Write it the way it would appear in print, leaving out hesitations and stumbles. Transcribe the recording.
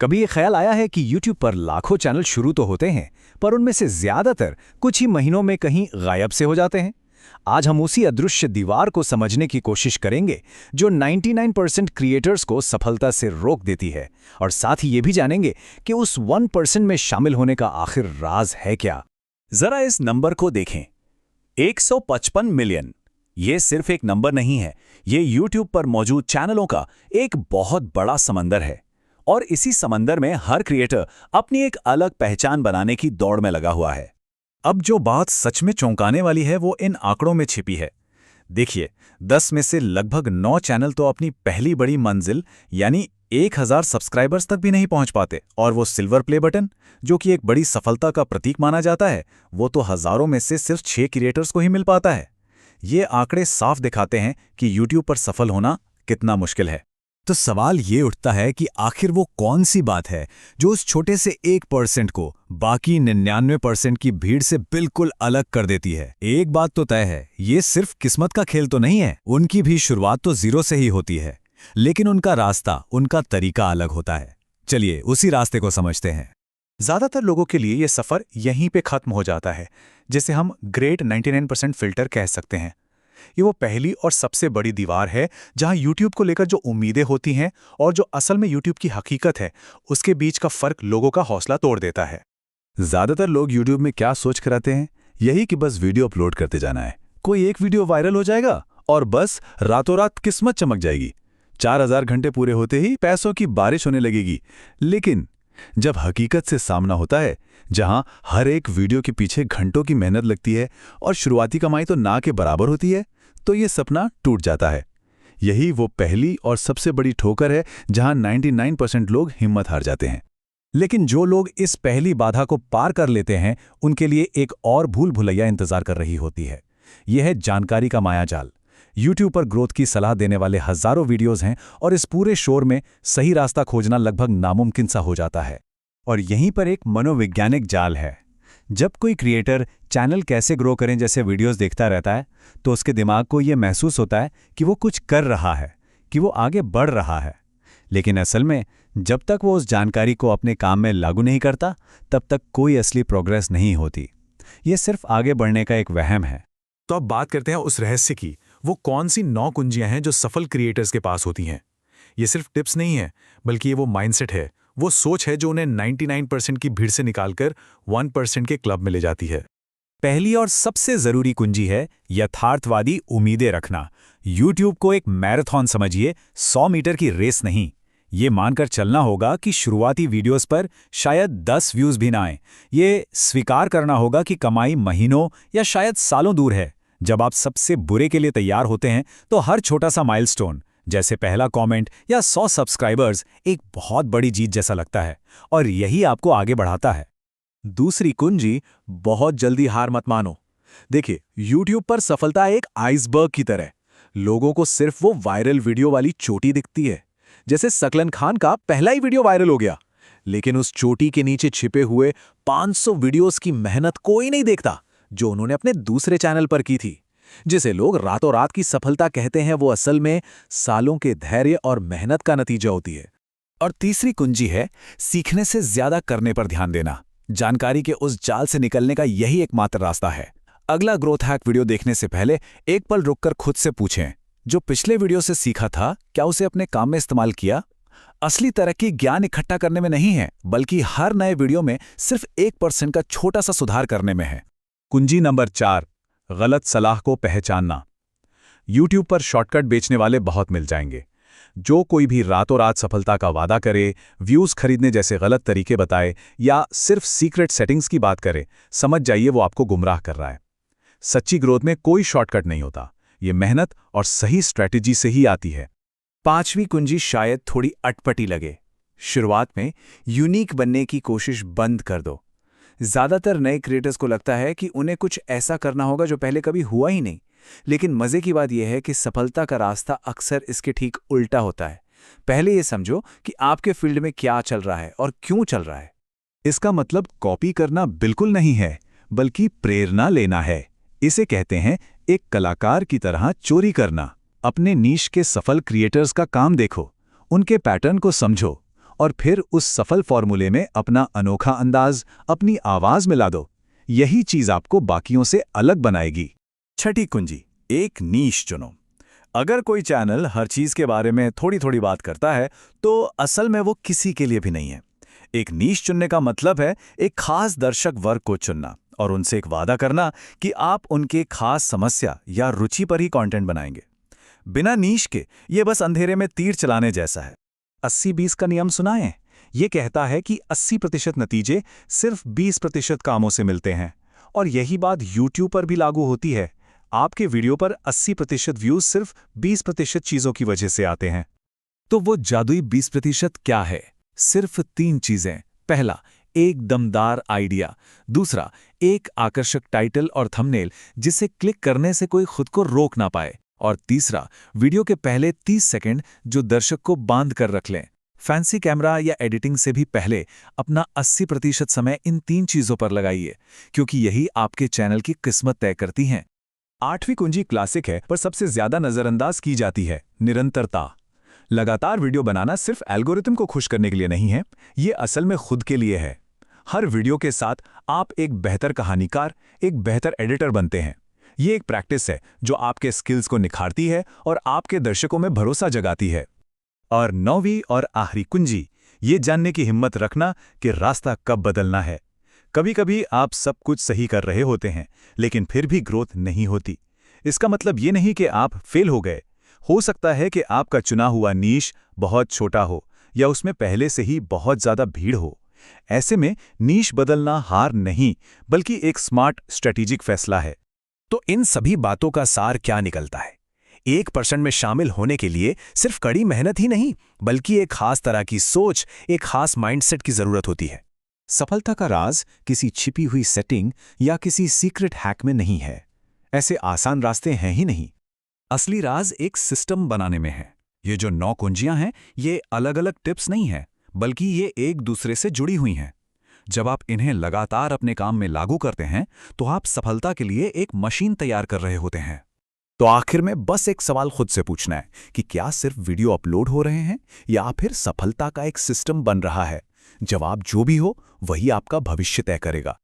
कभी ये ख्याल आया है कि YouTube पर लाखों चैनल शुरू तो होते हैं, पर उनमें से ज्यादातर कुछ ही महीनों में कहीं गायब से हो जाते हैं। आज हम उसी अदृश्य दीवार को समझने की कोशिश करेंगे जो 99% क्रिएटर्स को सफलता से रोक देती है, और साथ ही ये भी जानेंगे कि उस 1% में शामिल होने का आखिर राज है क्या। जरा इस नंबर को देखें, 155 मिलियन। ये सिर्फ एक नंबर नहीं है, ये YouTube पर मौजूद चैनलों का एक बहुत बड़ा समंदर है। और इसी समंदर में हर क्रिएटर अपनी एक अलग पहचान बनाने की दौड़ में लगा हुआ है। अब जो बात सच में चौंकाने वाली है वो इन आंकड़ों में छिपी है। देखिए, 10 में से लगभग 9 चैनल तो अपनी पहली बड़ी मंजिल यानी 1000 सब्सक्राइबर्स तक भी नहीं पहुंच पाते, और वो सिल्वर प्ले बटन, जो कि एक बड़ी सफलता का प्रतीक माना जाता है, वो तो हजारों में से सिर्फ 6 क्रिएटर्स को ही मिल पाता है। ये आंकड़े साफ दिखाते हैं कि YouTube पर सफल होना कितना मुश्किल है। तो सवाल ये उठता है कि आखिर वो कौन सी बात है जो उस छोटे से 1% को बाकी 99% की भीड़ से बिल्कुल अलग कर देती है। एक बात तो तय है, ये सिर्फ किस्मत का खेल तो नहीं है। उनकी भी शुरुआत तो जीरो से ही होती है, लेकिन उनका रास्ता, उनका तरीका अलग होता है। चलिए उसी रास्ते को समझते हैं। ज्यादातर लोगों के लिए ये सफर यहीं पे खत्म हो जाता है, जिसे हम ग्रेट 99% फिल्टर कह सकते हैं। ये वो पहली और सबसे बड़ी दीवार है जहां YouTube को लेकर जो उम्मीदें होती हैं और जो असल में YouTube की हकीकत है, उसके बीच का फर्क लोगों का हौसला तोड़ देता है। ज्यादातर लोग YouTube में क्या सोच कर आते हैं? यही कि बस वीडियो अपलोड करते जाना है, कोई एक वीडियो वायरल हो जाएगा और बस रातों रात किस्मत चमक जाएगी। 4000 घंटे पूरे होते ही पैसों की बारिश होने लगेगी। लेकिन जब हकीकत से सामना होता है, जहां हर एक वीडियो के पीछे घंटों की मेहनत लगती है और शुरुआती कमाई तो ना के बराबर होती है, तो ये सपना टूट जाता है। यही वो पहली और सबसे बड़ी ठोकर है जहां 99% लोग हिम्मत हार जाते हैं। लेकिन जो लोग इस पहली बाधा को पार कर लेते हैं, उनके लिए एक और भूल भुलैया इंतजार कर रही होती है। यह है जानकारी का मायाजाल। YouTube पर ग्रोथ की सलाह देने वाले हजारों वीडियोस हैं, और इस पूरे शोर में सही रास्ता खोजना लगभग नामुमकिन सा हो जाता है। और यहीं पर एक मनोवैज्ञानिक जाल है। जब कोई क्रिएटर चैनल कैसे ग्रो करें जैसे वीडियोस देखता रहता है, तो उसके दिमाग को यह महसूस होता है कि वो कुछ कर रहा है, कि वो आगे बढ़ रहा है। लेकिन असल में जब तक वो उस जानकारी को अपने काम में लागू नहीं करता, तब तक कोई असली प्रोग्रेस नहीं होती। ये सिर्फ आगे बढ़ने का एक वहम है। तो अब बात करते हैं उस रहस्य की। वो कौन सी 9 कुंजियां हैं जो सफल क्रिएटर्स के पास होती हैं? ये सिर्फ टिप्स नहीं है, बल्कि ये वो माइंडसेट है, वो सोच है जो उन्हें 99% की भीड़ से निकालकर 1% के क्लब में ले जाती है। पहली और सबसे जरूरी कुंजी है यथार्थवादी उम्मीदें रखना। YouTube को एक मैराथन समझिए, 100 मीटर की रेस नहीं। ये मानकर चलना होगा कि शुरुआती वीडियोस पर शायद 10 व्यूज भी ना आए। ये स्वीकार करना होगा कि कमाई महीनों या शायद सालों दूर है। जब आप सबसे बुरे के लिए तैयार होते हैं, तो हर छोटा सा माइलस्टोन, जैसे पहला कमेंट या 100 सब्सक्राइबर्स, एक बहुत बड़ी जीत जैसा लगता है, और यही आपको आगे बढ़ाता है। दूसरी कुंजी, बहुत जल्दी हार मत मानो। देखिए, YouTube पर सफलता एक आइसबर्ग की तरह। लोगों को सिर्फ वो वायरल वीडियो वाली चोटी दिखती है। जैसे सकलन खान का पहला ही वीडियो वायरल हो गया, लेकिन उस चोटी के नीचे छिपे हुए 500 वीडियोस की मेहनत कोई नहीं देखता, जो उन्होंने अपने दूसरे चैनल पर की थी। जिसे लोग रातों रात की सफलता कहते हैं, वो असल में सालों के धैर्य और मेहनत का नतीजा होती है। और तीसरी कुंजी है सीखने से ज्यादा करने पर ध्यान देना। जानकारी के उस जाल से निकलने का यही एकमात्र रास्ता है। अगला ग्रोथ हैक वीडियो देखने से पहले एक पल रुककर खुद से पूछें, जो पिछले वीडियो से सीखा था, क्या उसे अपने काम में इस्तेमाल किया? असली तरक्की ज्ञान इकट्ठा करने में नहीं है, बल्कि हर नए वीडियो में सिर्फ 1% का छोटा सा सुधार करने में है। कुंजी नंबर 4, गलत सलाह को पहचानना। YouTube पर शॉर्टकट बेचने वाले बहुत मिल जाएंगे। जो कोई भी रातों रात सफलता का वादा करे, व्यूज खरीदने जैसे गलत तरीके बताए, या सिर्फ सीक्रेट सेटिंग्स की बात करे, समझ जाइए वो आपको गुमराह कर रहा है। सच्ची ग्रोथ में कोई शॉर्टकट नहीं होता, ये मेहनत और सही स्ट्रैटेजी से ही आती है। पांचवी कुंजी शायद थोड़ी अटपटी लगे। शुरुआत में यूनिक बनने की कोशिश बंद कर दो। ज्यादातर नए क्रिएटर्स को लगता है कि उन्हें कुछ ऐसा करना होगा जो पहले कभी हुआ ही नहीं। लेकिन मजे की बात यह है कि सफलता का रास्ता अक्सर इसके ठीक उल्टा होता है। पहले ये समझो कि आपके फील्ड में क्या चल रहा है और क्यों चल रहा है। इसका मतलब कॉपी करना बिल्कुल नहीं है, बल्कि प्रेरणा लेना है। इसे कहते हैं एक कलाकार की तरह चोरी करना। अपने नीश के सफल क्रिएटर्स का काम देखो, उनके पैटर्न को समझो और फिर उस सफल फॉर्मूले में अपना अनोखा अंदाज, अपनी आवाज मिला दो। यही चीज आपको बाकियों से अलग बनाएगी। छठी कुंजी, एक नीश चुनो। अगर कोई चैनल हर चीज के बारे में थोड़ी थोड़ी बात करता है तो असल में वो किसी के लिए भी नहीं है। एक नीश चुनने का मतलब है एक खास दर्शक वर्ग को चुनना और उनसे एक वादा करना कि आप उनके खास समस्या या रुचि पर ही कंटेंट बनाएंगे। बिना नीश के ये बस अंधेरे में तीर चलाने जैसा है। 80-20 का नियम सुनाएं। ये कहता है कि 80% नतीजे सिर्फ 20% कामों से मिलते हैं। और यही बात YouTube पर भी लागू होती है। आपके वीडियो पर 80% व्यूज सिर्फ 20% चीजों की वजह से आते हैं। तो वो जादुई 20% क्या है? सिर्फ 3 चीजें। पहला, एक दमदार आइडिया। दूसरा, एक आकर्षक टाइटल और थंबनेल जिसे क्लिक करने से कोई खुद को रोक ना पाए। और तीसरा, वीडियो के पहले 30 सेकंड जो दर्शक को बांध कर रख लें। फैंसी कैमरा या एडिटिंग से भी पहले अपना 80% समय इन 3 चीजों पर लगाइए, क्योंकि यही आपके चैनल की किस्मत तय करती हैं। 8वीं कुंजी क्लासिक है, पर सबसे ज्यादा नजरअंदाज की जाती है, निरंतरता। लगातार वीडियो बनाना सिर्फ एल्गोरिथम को खुश करने के लिए नहीं है, ये असल में खुद के लिए है। हर वीडियो के साथ आप एक बेहतर कहानीकार, एक बेहतर एडिटर बनते हैं। ये एक प्रैक्टिस है जो आपके स्किल्स को निखारती है और आपके दर्शकों में भरोसा जगाती है। और 9वीं और आखिरी कुंजी, ये जानने की हिम्मत रखना कि रास्ता कब बदलना है। कभी-कभी आप सब कुछ सही कर रहे होते हैं, लेकिन फिर भी ग्रोथ नहीं होती। इसका मतलब ये नहीं कि आप फेल हो गए। हो सकता है कि आपका चुना हुआ नीश बहुत छोटा हो या उसमें पहले से ही बहुत ज्यादा भीड़ हो। ऐसे में नीश बदलना हार नहीं, बल्कि एक स्मार्ट स्ट्रेटेजिक फैसला है। तो इन सभी बातों का सार क्या निकलता है? 1% में शामिल होने के लिए सिर्फ कड़ी मेहनत ही नहीं, बल्कि एक खास तरह की सोच, एक खास माइंडसेट की जरूरत होती है। सफलता का राज किसी छिपी हुई सेटिंग या किसी सीक्रेट हैक में नहीं है। ऐसे आसान रास्ते हैं ही नहीं। असली राज एक सिस्टम बनाने में है। ये जो 9 कुंजियां हैं, ये अलग-अलग टिप्स नहीं हैं, बल्कि ये एक दूसरे से जुड़ी हुई हैं। जब आप इन्हें लगातार अपने काम में लागू करते हैं, तो आप सफलता के लिए एक मशीन तैयार कर रहे होते हैं। तो आखिर में बस एक सवाल खुद से पूछना है कि क्या सिर्फ वीडियो अपलोड हो रहे हैं या फिर सफलता का एक सिस्टम बन रहा है? जवाब जो भी हो, वही आपका भविष्य तय करेगा।